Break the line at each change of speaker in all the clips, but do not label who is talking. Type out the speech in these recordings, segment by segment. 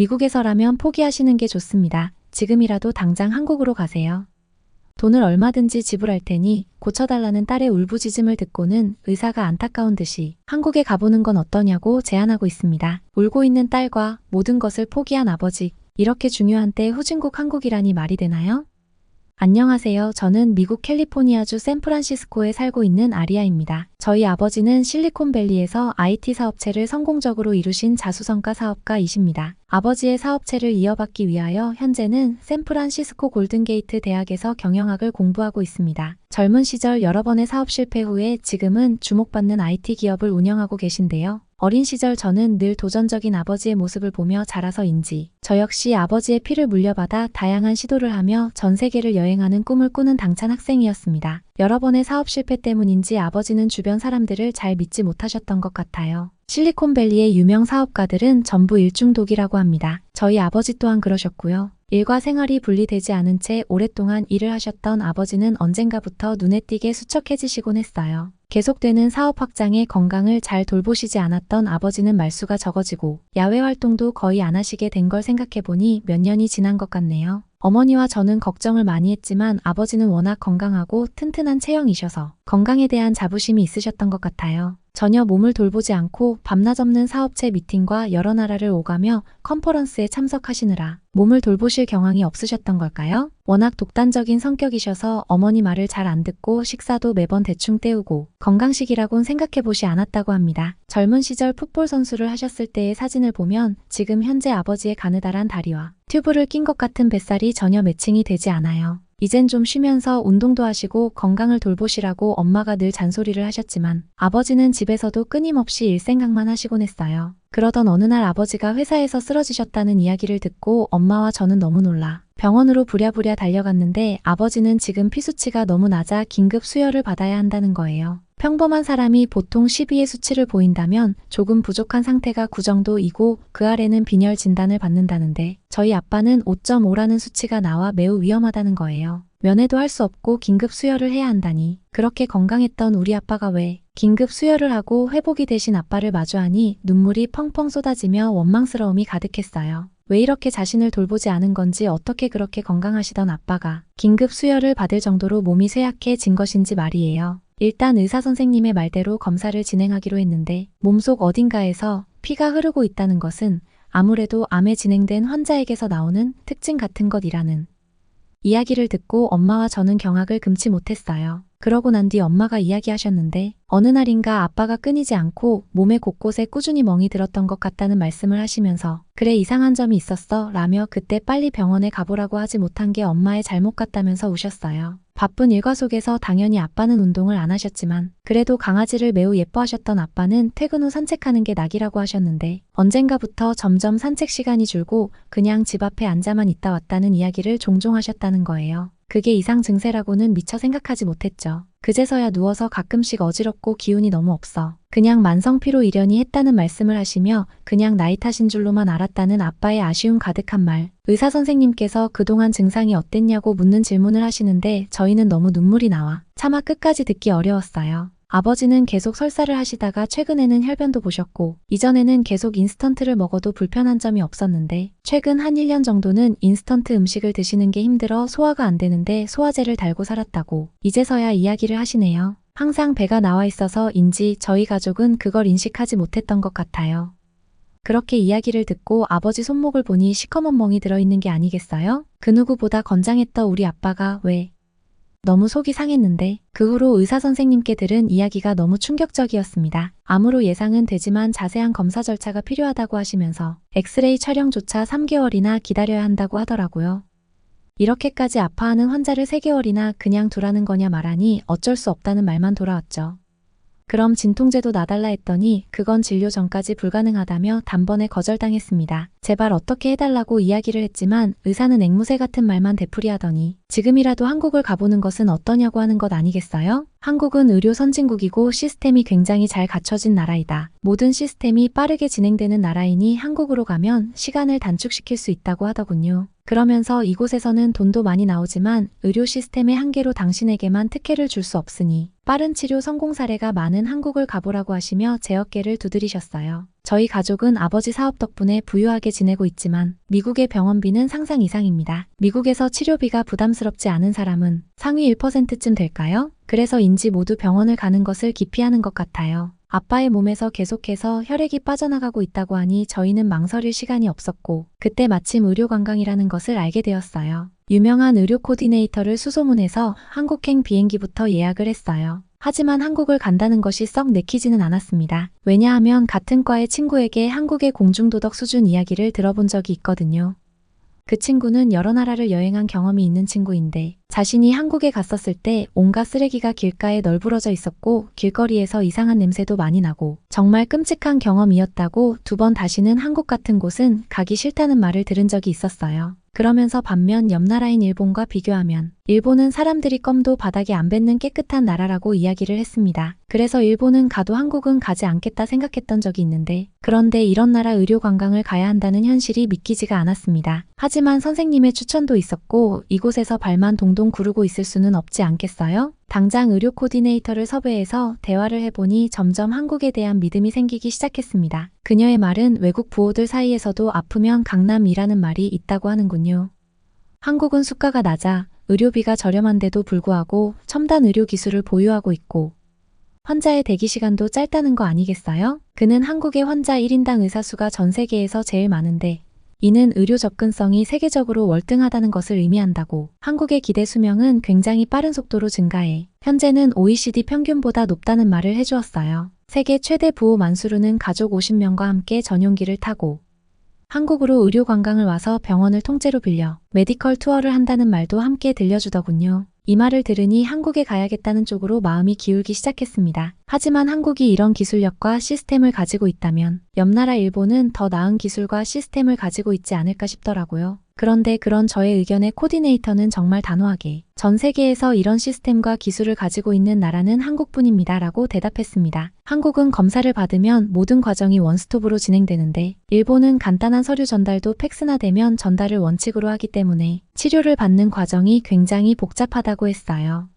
미국에서라면 포기하시는 게 좋습니다. 지금이라도 당장 한국으로 가세요. 돈을 얼마든지 지불할 테니 고쳐달라는 딸의 울부짖음을 듣고는 의사가 안타까운 듯이 한국에 가보는 건 어떠냐고 제안하고 있습니다. 울고 있는 딸과 모든 것을 포기한 아버지, 이렇게 중요한 때 후진국 한국이라니 말이 되나요? 안녕하세요. 저는 미국 캘리포니아주 샌프란시스코에 살고 있는 아리아입니다. 저희 아버지는 실리콘밸리에서 IT 사업체를 성공적으로 이루신 자수성가 사업가이십니다. 아버지의 사업체를 이어받기 위하여 현재는 샌프란시스코 골든게이트 대학에서 경영학을 공부하고 있습니다. 젊은 시절 여러 번의 사업 실패 후에 지금은 주목받는 IT 기업을 운영하고 계신데요. 어린 시절 저는 늘 도전적인 아버지의 모습을 보며 자라서인지 저 역시 아버지의 피를 물려받아 다양한 시도를 하며 전 세계를 여행하는 꿈을 꾸는 당찬 학생이었습니다. 여러 번의 사업 실패 때문인지 아버지는 주변 사람들을 잘 믿지 못하셨던 것 같아요. 실리콘밸리의 유명 사업가들은 전부 일중독이라고 합니다. 저희 아버지 또한 그러셨고요. 일과 생활이 분리되지 않은 채 오랫동안 일을 하셨던 아버지는 언젠가부터 눈에 띄게 수척해지시곤 했어요. 계속되는 사업 확장에 건강을 잘 돌보시지 않았던 아버지는 말수가 적어지고 야외 활동도 거의 안 하시게 된 걸 생각해보니 몇 년이 지난 것 같네요. 어머니와 저는 걱정을 많이 했지만 아버지는 워낙 건강하고 튼튼한 체형이셔서 건강에 대한 자부심이 있으셨던 것 같아요. 전혀 몸을 돌보지 않고 밤낮 없는 사업체 미팅과 여러 나라를 오가며 컨퍼런스에 참석하시느라 몸을 돌보실 경황이 없으셨던 걸까요? 워낙 독단적인 성격이셔서 어머니 말을 잘 안 듣고 식사도 매번 대충 때우고 건강식이라곤 생각해보지 않았다고 합니다. 젊은 시절 풋볼 선수를 하셨을 때의 사진을 보면 지금 현재 아버지의 가느다란 다리와 튜브를 낀 것 같은 뱃살이 전혀 매칭이 되지 않아요. 이젠 좀 쉬면서 운동도 하시고 건강을 돌보시라고 엄마가 늘 잔소리를 하셨지만 아버지는 집에서도 끊임없이 일 생각만 하시곤 했어요. 그러던 어느 날 아버지가 회사에서 쓰러지셨다는 이야기를 듣고 엄마와 저는 너무 놀라 병원으로 부랴부랴 달려갔는데 아버지는 지금 피수치가 너무 낮아 긴급 수혈을 받아야 한다는 거예요. 평범한 사람이 보통 12의 수치를 보인다면 조금 부족한 상태가 9 정도이고 그 아래는 빈혈 진단을 받는다는데 저희 아빠는 5.5라는 수치가 나와 매우 위험하다는 거예요. 면회도 할 수 없고 긴급 수혈을 해야 한다니 그렇게 건강했던 우리 아빠가 왜 긴급 수혈을 하고 회복이 되신 아빠를 마주하니 눈물이 펑펑 쏟아지며 원망스러움이 가득했어요. 왜 이렇게 자신을 돌보지 않은 건지 어떻게 그렇게 건강하시던 아빠가 긴급 수혈을 받을 정도로 몸이 쇠약해진 것인지 말이에요. 일단 의사 선생님의 말대로 검사를 진행하기로 했는데 몸속 어딘가에서 피가 흐르고 있다는 것은 아무래도 암에 진행된 환자에게서 나오는 특징 같은 것이라는 이야기를 듣고 엄마와 저는 경악을 금치 못했어요. 그러고 난 뒤 엄마가 이야기하셨는데 어느 날인가 아빠가 끊이지 않고 몸의 곳곳에 꾸준히 멍이 들었던 것 같다는 말씀을 하시면서 그래 이상한 점이 있었어 라며 그때 빨리 병원에 가보라고 하지 못한 게 엄마의 잘못 같다면서 우셨어요. 바쁜 일과 속에서 당연히 아빠는 운동을 안 하셨지만 그래도 강아지를 매우 예뻐하셨던 아빠는 퇴근 후 산책하는 게 낙이라고 하셨는데 언젠가부터 점점 산책 시간이 줄고 그냥 집 앞에 앉아만 있다 왔다는 이야기를 종종 하셨다는 거예요. 그게 이상 증세라고는 미처 생각하지 못했죠. 그제서야 누워서 가끔씩 어지럽고 기운이 너무 없어. 그냥 만성피로 이련이 했다는 말씀을 하시며 그냥 나이 탓인 줄로만 알았다는 아빠의 아쉬움 가득한 말. 의사 선생님께서 그동안 증상이 어땠냐고 묻는 질문을 하시는데 저희는 너무 눈물이 나와 차마 끝까지 듣기 어려웠어요. 아버지는 계속 설사를 하시다가 최근에는 혈변도 보셨고 이전에는 계속 인스턴트를 먹어도 불편한 점이 없었는데 최근 한 1년 정도는 인스턴트 음식을 드시는 게 힘들어 소화가 안 되는데 소화제를 달고 살았다고 이제서야 이야기를 하시네요. 항상 배가 나와 있어서인지 저희 가족은 그걸 인식하지 못했던 것 같아요. 그렇게 이야기를 듣고 아버지 손목을 보니 시커먼 멍이 들어있는 게 아니겠어요? 그 누구보다 건장했던 우리 아빠가 왜 너무 속이 상했는데 그 후로 의사 선생님께 들은 이야기가 너무 충격적이었습니다. 암으로 예상은 되지만 자세한 검사 절차가 필요하다고 하시면서 엑스레이 촬영조차 3개월이나 기다려야 한다고 하더라고요. 이렇게까지 아파하는 환자를 3개월이나 그냥 두라는 거냐 말하니 어쩔 수 없다는 말만 돌아왔죠. 그럼 진통제도 놔달라 했더니 그건 진료 전까지 불가능하다며 단번에 거절당했습니다. 제발 어떻게 해달라고 이야기를 했지만 의사는 앵무새 같은 말만 되풀이하더니 지금이라도 한국을 가보는 것은 어떠냐고 하는 것 아니겠어요? 한국은 의료 선진국이고 시스템이 굉장히 잘 갖춰진 나라이다. 모든 시스템이 빠르게 진행되는 나라이니 한국으로 가면 시간을 단축시킬 수 있다고 하더군요. 그러면서 이곳에서는 돈도 많이 나오지만 의료 시스템의 한계로 당신에게만 특혜를 줄 수 없으니 빠른 치료 성공 사례가 많은 한국을 가보라고 하시며 제 어깨를 두드리셨어요. 저희 가족은 아버지 사업 덕분에 부유하게 지내고 있지만 미국의 병원비는 상상 이상입니다. 미국에서 치료비가 부담스럽지 않은 사람은 상위 1%쯤 될까요? 그래서인지 모두 병원을 가는 것을 기피하는 것 같아요. 아빠의 몸에서 계속해서 혈액이 빠져나가고 있다고 하니 저희는 망설일 시간이 없었고 그때 마침 의료관광이라는 것을 알게 되었어요. 유명한 의료 코디네이터를 수소문해서 한국행 비행기부터 예약을 했어요. 하지만 한국을 간다는 것이 썩 내키지는 않았습니다. 왜냐하면 같은 과의 친구에게 한국의 공중도덕 수준 이야기를 들어본 적이 있거든요. 그 친구는 여러 나라를 여행한 경험이 있는 친구인데 자신이 한국에 갔었을 때 온갖 쓰레기가 길가에 널브러져 있었고 길거리에서 이상한 냄새도 많이 나고 정말 끔찍한 경험이었다고 2번 다시는 한국 같은 곳은 가기 싫다는 말을 들은 적이 있었어요. 그러면서 반면 옆 나라인 일본과 비교하면 일본은 사람들이 껌도 바닥에 안 뱉는 깨끗한 나라라고 이야기를 했습니다. 그래서 일본은 가도 한국은 가지 않겠다 생각했던 적이 있는데 그런데 이런 나라 의료 관광을 가야 한다는 현실이 믿기지가 않았습니다. 하지만 선생님의 추천도 있었고 이곳에서 발만 동동 구르고 있을 수는 없지 않겠어요? 당장 의료 코디네이터를 섭외해서 대화를 해보니 점점 한국에 대한 믿음이 생기기 시작했습니다. 그녀의 말은 외국 부호들 사이에서도 아프면 강남이라는 말이 있다고 하는군요. 한국은 수가가 낮아 의료비가 저렴한데도 불구하고 첨단 의료 기술을 보유하고 있고 환자의 대기 시간도 짧다는 거 아니겠어요? 그는 한국의 환자 1인당 의사 수가 전 세계에서 제일 많은데 이는 의료 접근성이 세계적으로 월등하다는 것을 의미한다고 한국의 기대 수명은 굉장히 빠른 속도로 증가해 현재는 OECD 평균보다 높다는 말을 해주었어요. 세계 최대 부호 만수르는 가족 50명과 함께 전용기를 타고 한국으로 의료 관광을 와서 병원을 통째로 빌려 메디컬 투어를 한다는 말도 함께 들려주더군요. 이 말을 들으니 한국에 가야겠다는 쪽으로 마음이 기울기 시작했습니다. 하지만 한국이 이런 기술력과 시스템을 가지고 있다면 옆나라 일본은 더 나은 기술과 시스템을 가지고 있지 않을까 싶더라고요. 그런데 그런 저의 의견에 코디네이터는 정말 단호하게 전 세계에서 이런 시스템과 기술을 가지고 있는 나라는 한국뿐입니다 라고 대답했습니다. 한국은 검사를 받으면 모든 과정이 원스톱으로 진행되는데 일본은 간단한 서류 전달도 팩스나 되면 전달을 원칙으로 하기 때문에 치료를 받는 과정이 굉장히 복잡하다고 했어요.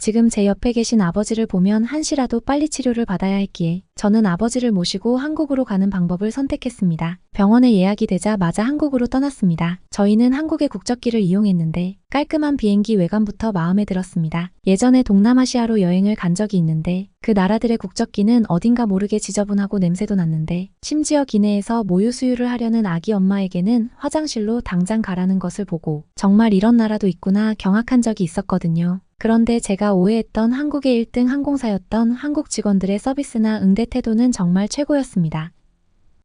지금 제 옆에 계신 아버지를 보면 한시라도 빨리 치료를 받아야 했기에 저는 아버지를 모시고 한국으로 가는 방법을 선택했습니다. 병원에 예약이 되자마자 한국으로 떠났습니다. 저희는 한국의 국적기를 이용했는데 깔끔한 비행기 외관부터 마음에 들었습니다. 예전에 동남아시아로 여행을 간 적이 있는데 그 나라들의 국적기는 어딘가 모르게 지저분하고 냄새도 났는데 심지어 기내에서 모유 수유를 하려는 아기 엄마에게는 화장실로 당장 가라는 것을 보고 정말 이런 나라도 있구나 경악한 적이 있었거든요. 그런데 제가 오해했던 한국의 1등 항공사였던 한국 직원들의 서비스나 응대 태도는 정말 최고였습니다.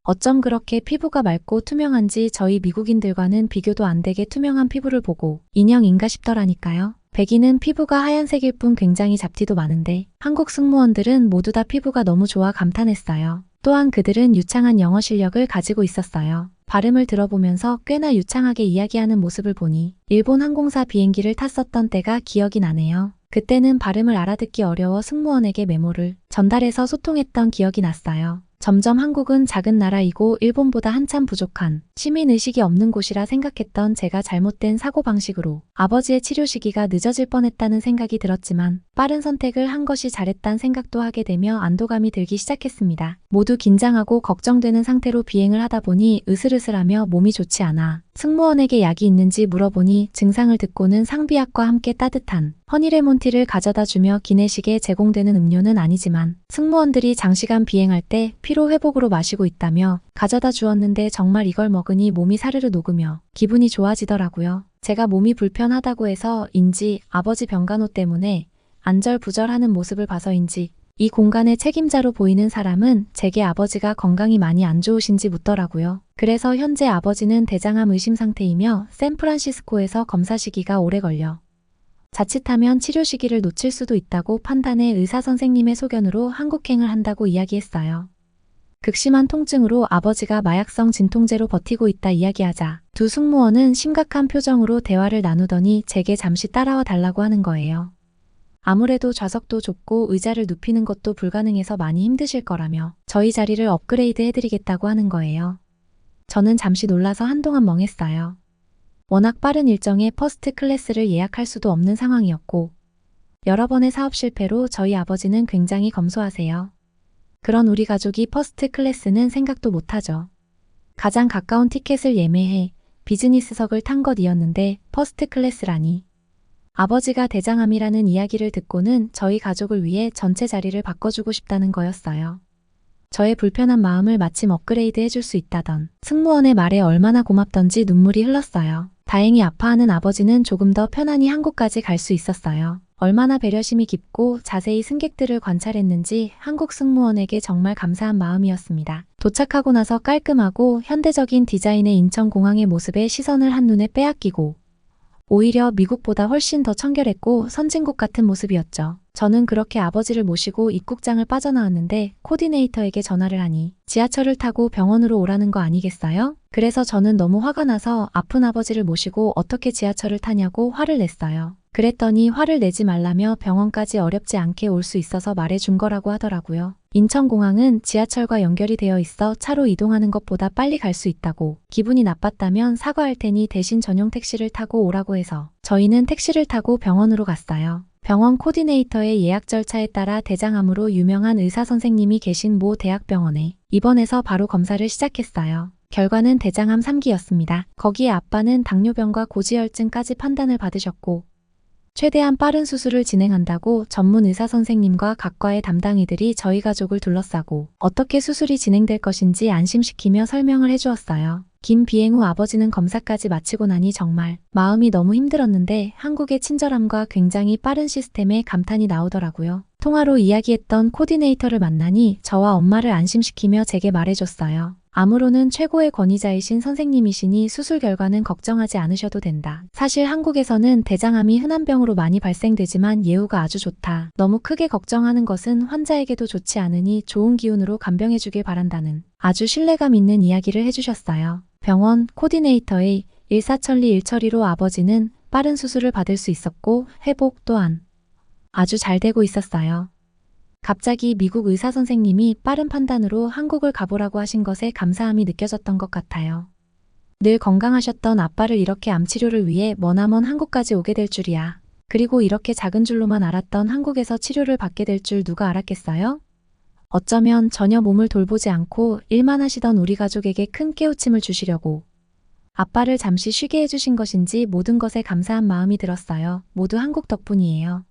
어쩜 그렇게 피부가 맑고 투명한지 저희 미국인들과는 비교도 안 되게 투명한 피부를 보고 인형인가 싶더라니까요. 백인은 피부가 하얀색일 뿐 굉장히 잡티도 많은데 한국 승무원들은 모두 다 피부가 너무 좋아 감탄했어요. 또한 그들은 유창한 영어 실력을 가지고 있었어요. 발음을 들어보면서 꽤나 유창하게 이야기하는 모습을 보니 일본 항공사 비행기를 탔었던 때가 기억이 나네요. 그때는 발음을 알아듣기 어려워 승무원에게 메모를 전달해서 소통했던 기억이 났어요. 점점 한국은 작은 나라이고 일본보다 한참 부족한 시민의식이 없는 곳이라 생각했던 제가 잘못된 사고방식으로 아버지의 치료 시기가 늦어질 뻔했다는 생각이 들었지만 빠른 선택을 한 것이 잘했다는 생각도 하게 되며 안도감이 들기 시작했습니다. 모두 긴장하고 걱정되는 상태로 비행을 하다 보니 으슬으슬하며 몸이 좋지 않아 승무원에게 약이 있는지 물어보니 증상을 듣고는 상비약과 함께 따뜻한 허니레몬티를 가져다 주며 기내식에 제공되는 음료는 아니지만 승무원들이 장시간 비행할 때 피로 회복으로 마시고 있다며 가져다 주었는데 정말 이걸 먹으니 몸이 사르르 녹으며 기분이 좋아지더라고요. 제가 몸이 불편하다고 해서인지 아버지 병간호 때문에 안절부절하는 모습을 봐서인지 이 공간의 책임자로 보이는 사람은 제게 아버지가 건강이 많이 안 좋으신지 묻더라고요. 그래서 현재 아버지는 대장암 의심 상태이며 샌프란시스코에서 검사 시기가 오래 걸려 자칫하면 치료 시기를 놓칠 수도 있다고 판단해 의사 선생님의 소견으로 한국행을 한다고 이야기했어요. 극심한 통증으로 아버지가 마약성 진통제로 버티고 있다 이야기하자 두 승무원은 심각한 표정으로 대화를 나누더니 제게 잠시 따라와 달라고 하는 거예요. 아무래도 좌석도 좁고 의자를 눕히는 것도 불가능해서 많이 힘드실 거라며 저희 자리를 업그레이드 해드리겠다고 하는 거예요. 저는 잠시 놀라서 한동안 멍했어요. 워낙 빠른 일정에 퍼스트 클래스를 예약할 수도 없는 상황이었고 여러 번의 사업 실패로 저희 아버지는 굉장히 검소하세요. 그런 우리 가족이 퍼스트 클래스는 생각도 못하죠. 가장 가까운 티켓을 예매해 비즈니스석을 탄 것이었는데 퍼스트 클래스라니. 아버지가 대장암이라는 이야기를 듣고는 저희 가족을 위해 전체 자리를 바꿔주고 싶다는 거였어요. 저의 불편한 마음을 마침 업그레이드 해줄 수 있다던 승무원의 말에 얼마나 고맙던지 눈물이 흘렀어요. 다행히 아파하는 아버지는 조금 더 편안히 한국까지 갈 수 있었어요. 얼마나 배려심이 깊고 자세히 승객들을 관찰했는지 한국 승무원에게 정말 감사한 마음이었습니다. 도착하고 나서 깔끔하고 현대적인 디자인의 인천공항의 모습에 시선을 한눈에 빼앗기고 오히려 미국보다 훨씬 더 청결했고 선진국 같은 모습이었죠. 저는 그렇게 아버지를 모시고 입국장을 빠져나왔는데 코디네이터에게 전화를 하니 지하철을 타고 병원으로 오라는 거 아니겠어요? 그래서 저는 너무 화가 나서 아픈 아버지를 모시고 어떻게 지하철을 타냐고 화를 냈어요. 그랬더니 화를 내지 말라며 병원까지 어렵지 않게 올 수 있어서 말해준 거라고 하더라고요. 인천공항은 지하철과 연결이 되어 있어 차로 이동하는 것보다 빨리 갈 수 있다고, 기분이 나빴다면 사과할 테니 대신 전용 택시를 타고 오라고 해서 저희는 택시를 타고 병원으로 갔어요. 병원 코디네이터의 예약 절차에 따라 대장암으로 유명한 의사 선생님이 계신 모 대학병원에 입원해서 바로 검사를 시작했어요. 결과는 대장암 3기였습니다. 거기에 아빠는 당뇨병과 고지혈증까지 판단을 받으셨고 최대한 빠른 수술을 진행한다고 전문 의사 선생님과 각과의 담당의들이 저희 가족을 둘러싸고 어떻게 수술이 진행될 것인지 안심시키며 설명을 해주었어요. 긴 비행 후 아버지는 검사까지 마치고 나니 정말 마음이 너무 힘들었는데 한국의 친절함과 굉장히 빠른 시스템에 감탄이 나오더라고요. 통화로 이야기했던 코디네이터를 만나니 저와 엄마를 안심시키며 제게 말해줬어요. 암으로는 최고의 권위자이신 선생님이시니 수술 결과는 걱정하지 않으셔도 된다. 사실 한국에서는 대장암이 흔한 병으로 많이 발생되지만 예후가 아주 좋다. 너무 크게 걱정하는 것은 환자에게도 좋지 않으니 좋은 기운으로 간병해주길 바란다는 아주 신뢰감 있는 이야기를 해주셨어요. 병원 코디네이터의 일사천리 일처리로 아버지는 빠른 수술을 받을 수 있었고 회복 또한 아주 잘 되고 있었어요. 갑자기 미국 의사 선생님이 빠른 판단으로 한국을 가보라고 하신 것에 감사함이 느껴졌던 것 같아요. 늘 건강하셨던 아빠를 이렇게 암 치료를 위해 머나먼 한국까지 오게 될 줄이야. 그리고 이렇게 작은 줄로만 알았던 한국에서 치료를 받게 될 줄 누가 알았겠어요? 어쩌면 전혀 몸을 돌보지 않고 일만 하시던 우리 가족에게 큰 깨우침을 주시려고 아빠를 잠시 쉬게 해주신 것인지 모든 것에 감사한 마음이 들었어요. 모두 한국 덕분이에요.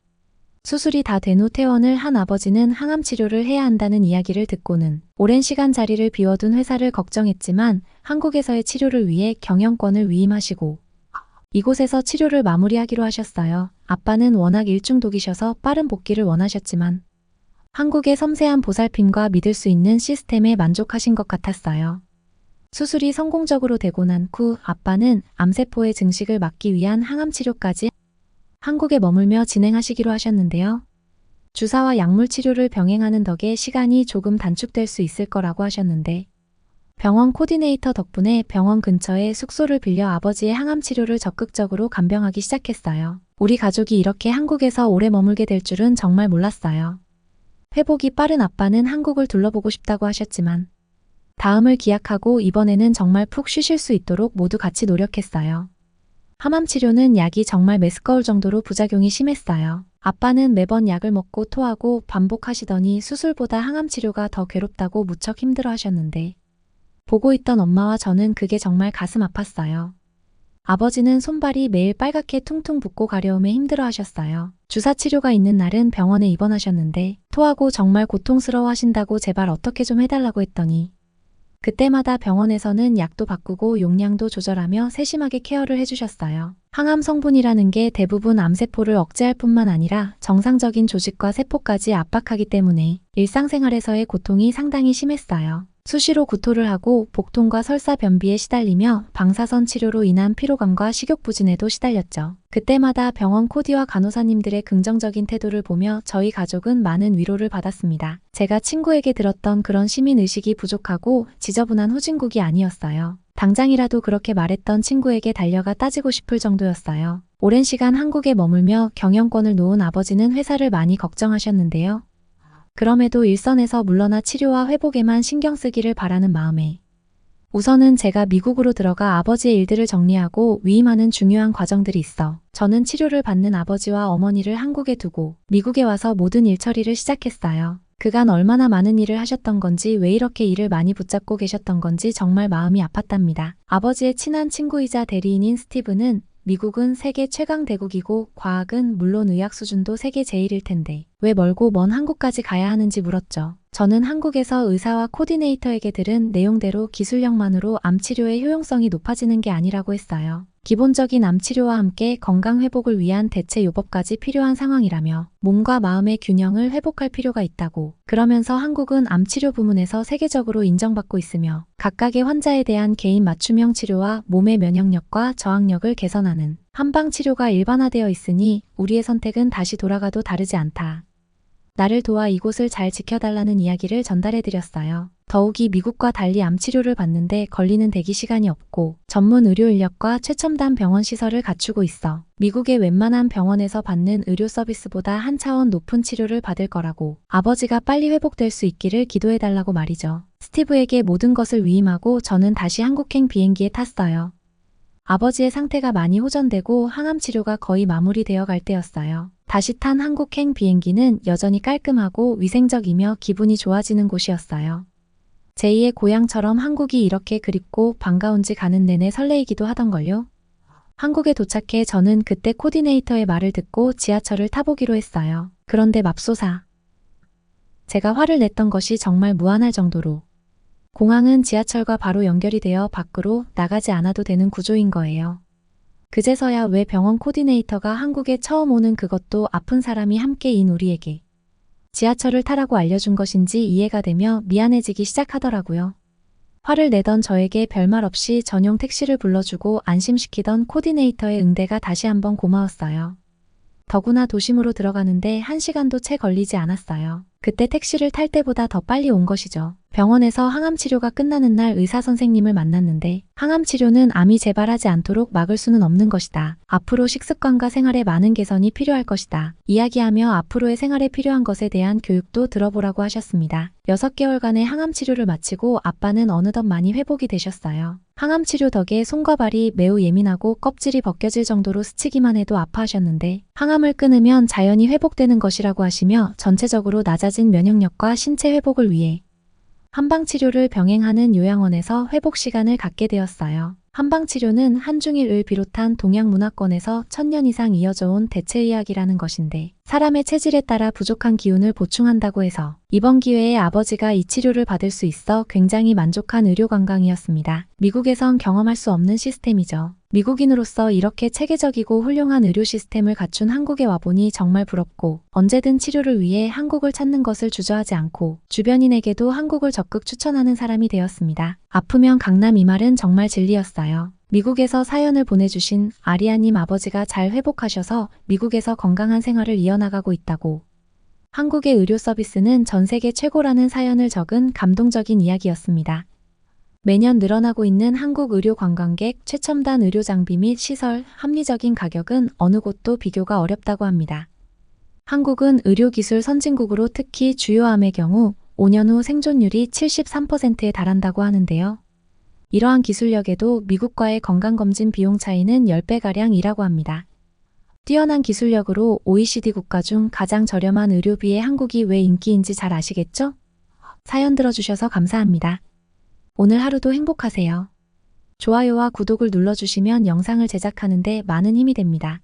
수술이 다 된 후 퇴원을 한 아버지는 항암 치료를 해야 한다는 이야기를 듣고는 오랜 시간 자리를 비워둔 회사를 걱정했지만 한국에서의 치료를 위해 경영권을 위임하시고 이곳에서 치료를 마무리하기로 하셨어요. 아빠는 워낙 일중독이셔서 빠른 복귀를 원하셨지만 한국의 섬세한 보살핌과 믿을 수 있는 시스템에 만족하신 것 같았어요. 수술이 성공적으로 되고 난 후 아빠는 암세포의 증식을 막기 위한 항암 치료까지 한국에 머물며 진행하시기로 하셨는데요. 주사와 약물 치료를 병행하는 덕에 시간이 조금 단축될 수 있을 거라고 하셨는데 병원 코디네이터 덕분에 병원 근처에 숙소를 빌려 아버지의 항암 치료를 적극적으로 간병하기 시작했어요. 우리 가족이 이렇게 한국에서 오래 머물게 될 줄은 정말 몰랐어요. 회복이 빠른 아빠는 한국을 둘러보고 싶다고 하셨지만 다음을 기약하고 이번에는 정말 푹 쉬실 수 있도록 모두 같이 노력했어요. 항암 치료는 약이 정말 메스꺼울 정도로 부작용이 심했어요. 아빠는 매번 약을 먹고 토하고 반복하시더니 수술보다 항암 치료가 더 괴롭다고 무척 힘들어 하셨는데 보고 있던 엄마와 저는 그게 정말 가슴 아팠어요. 아버지는 손발이 매일 빨갛게 퉁퉁 붓고 가려움에 힘들어 하셨어요. 주사 치료가 있는 날은 병원에 입원하셨는데 토하고 정말 고통스러워 하신다고 제발 어떻게 좀 해달라고 했더니 그때마다 병원에서는 약도 바꾸고 용량도 조절하며 세심하게 케어를 해주셨어요. 항암 성분이라는 게 대부분 암세포를 억제할 뿐만 아니라 정상적인 조직과 세포까지 압박하기 때문에 일상생활에서의 고통이 상당히 심했어요. 수시로 구토를 하고 복통과 설사 변비에 시달리며 방사선 치료로 인한 피로감과 식욕부진에도 시달렸죠. 그때마다 병원 코디와 간호사님들의 긍정적인 태도를 보며 저희 가족은 많은 위로를 받았습니다. 제가 친구에게 들었던 그런 시민의식이 부족하고 지저분한 후진국이 아니었어요. 당장이라도 그렇게 말했던 친구에게 달려가 따지고 싶을 정도였어요. 오랜 시간 한국에 머물며 경영권을 놓은 아버지는 회사를 많이 걱정하셨는데요. 그럼에도 일선에서 물러나 치료와 회복에만 신경 쓰기를 바라는 마음에 우선은 제가 미국으로 들어가 아버지의 일들을 정리하고 위임하는 중요한 과정들이 있어. 저는 치료를 받는 아버지와 어머니를 한국에 두고 미국에 와서 모든 일 처리를 시작했어요. 그간 얼마나 많은 일을 하셨던 건지, 왜 이렇게 일을 많이 붙잡고 계셨던 건지 정말 마음이 아팠답니다. 아버지의 친한 친구이자 대리인인 스티브는 미국은 세계 최강 대국이고 과학은 물론 의학 수준도 세계 제일일 텐데 왜 멀고 먼 한국까지 가야 하는지 물었죠. 저는 한국에서 의사와 코디네이터에게 들은 내용대로 기술력만으로 암 치료의 효용성이 높아지는 게 아니라고 했어요. 기본적인 암 치료와 함께 건강 회복을 위한 대체 요법까지 필요한 상황이라며 몸과 마음의 균형을 회복할 필요가 있다고. 그러면서 한국은 암 치료 부문에서 세계적으로 인정받고 있으며 각각의 환자에 대한 개인 맞춤형 치료와 몸의 면역력과 저항력을 개선하는 한방 치료가 일반화되어 있으니 우리의 선택은 다시 돌아가도 다르지 않다. 나를 도와 이곳을 잘 지켜달라는 이야기를 전달해드렸어요. 더욱이 미국과 달리 암 치료를 받는데 걸리는 대기 시간이 없고 전문 의료 인력과 최첨단 병원 시설을 갖추고 있어 미국의 웬만한 병원에서 받는 의료 서비스보다 한 차원 높은 치료를 받을 거라고. 아버지가 빨리 회복될 수 있기를 기도해달라고 말이죠. 스티브에게 모든 것을 위임하고 저는 다시 한국행 비행기에 탔어요. 아버지의 상태가 많이 호전되고 항암 치료가 거의 마무리되어 갈 때였어요. 다시 탄 한국행 비행기는 여전히 깔끔하고 위생적이며 기분이 좋아지는 곳이었어요. 제2의 고향처럼 한국이 이렇게 그립고 반가운지 가는 내내 설레이기도 하던걸요. 한국에 도착해 저는 그때 코디네이터의 말을 듣고 지하철을 타보기로 했어요. 그런데 맙소사. 제가 화를 냈던 것이 정말 무한할 정도로 공항은 지하철과 바로 연결이 되어 밖으로 나가지 않아도 되는 구조인 거예요. 그제서야 왜 병원 코디네이터가 한국에 처음 오는, 그것도 아픈 사람이 함께인 우리에게 지하철을 타라고 알려준 것인지 이해가 되며 미안해지기 시작하더라고요. 화를 내던 저에게 별말 없이 전용 택시를 불러주고 안심시키던 코디네이터의 응대가 다시 한번 고마웠어요. 더구나 도심으로 들어가는데 1시간도 채 걸리지 않았어요. 그때 택시를 탈 때보다 더 빨리 온 것이죠. 병원에서 항암 치료가 끝나는 날 의사 선생님을 만났는데 항암 치료는 암이 재발하지 않도록 막을 수는 없는 것이다. 앞으로 식습관과 생활에 많은 개선이 필요할 것이다. 이야기하며 앞으로의 생활에 필요한 것에 대한 교육도 들어보라고 하셨습니다. 6개월간의 항암 치료를 마치고 아빠는 어느덧 많이 회복이 되셨어요. 항암 치료 덕에 손과 발이 매우 예민하고 껍질이 벗겨질 정도로 스치기만 해도 아파하셨는데 항암을 끊으면 자연히 회복되는 것이라고 하시며 전체적으로 낮아진 면역력과 신체 회복을 위해 한방치료를 병행하는 요양원에서 회복 시간을 갖게 되었어요. 한방치료는 한중일을 비롯한 동양 문화권에서 1000년 이상 이어져 온 대체의학이라는 것인데 사람의 체질에 따라 부족한 기운을 보충한다고 해서 이번 기회에 아버지가 이 치료를 받을 수 있어 굉장히 만족한 의료 관광이었습니다. 미국에선 경험할 수 없는 시스템이죠. 미국인으로서 이렇게 체계적이고 훌륭한 의료 시스템을 갖춘 한국에 와보니 정말 부럽고 언제든 치료를 위해 한국을 찾는 것을 주저하지 않고 주변인에게도 한국을 적극 추천하는 사람이 되었습니다. 아프면 강남 이 말은 정말 진리였어요. 미국에서 사연을 보내주신 아리아님 아버지가 잘 회복하셔서 미국에서 건강한 생활을 이어나가고 있다고. 한국의 의료 서비스는 전 세계 최고라는 사연을 적은 감동적인 이야기였습니다. 매년 늘어나고 있는 한국 의료 관광객, 최첨단 의료 장비 및 시설, 합리적인 가격은 어느 곳도 비교가 어렵다고 합니다. 한국은 의료기술 선진국으로 특히 주요 암의 경우 5년 후 생존율이 73%에 달한다고 하는데요. 이러한 기술력에도 미국과의 건강검진 비용 차이는 10배가량이라고 합니다. 뛰어난 기술력으로 OECD 국가 중 가장 저렴한 의료비의 한국이 왜 인기인지 잘 아시겠죠? 사연 들어주셔서 감사합니다. 오늘 하루도 행복하세요. 좋아요와 구독을 눌러주시면 영상을 제작하는 데 많은 힘이 됩니다.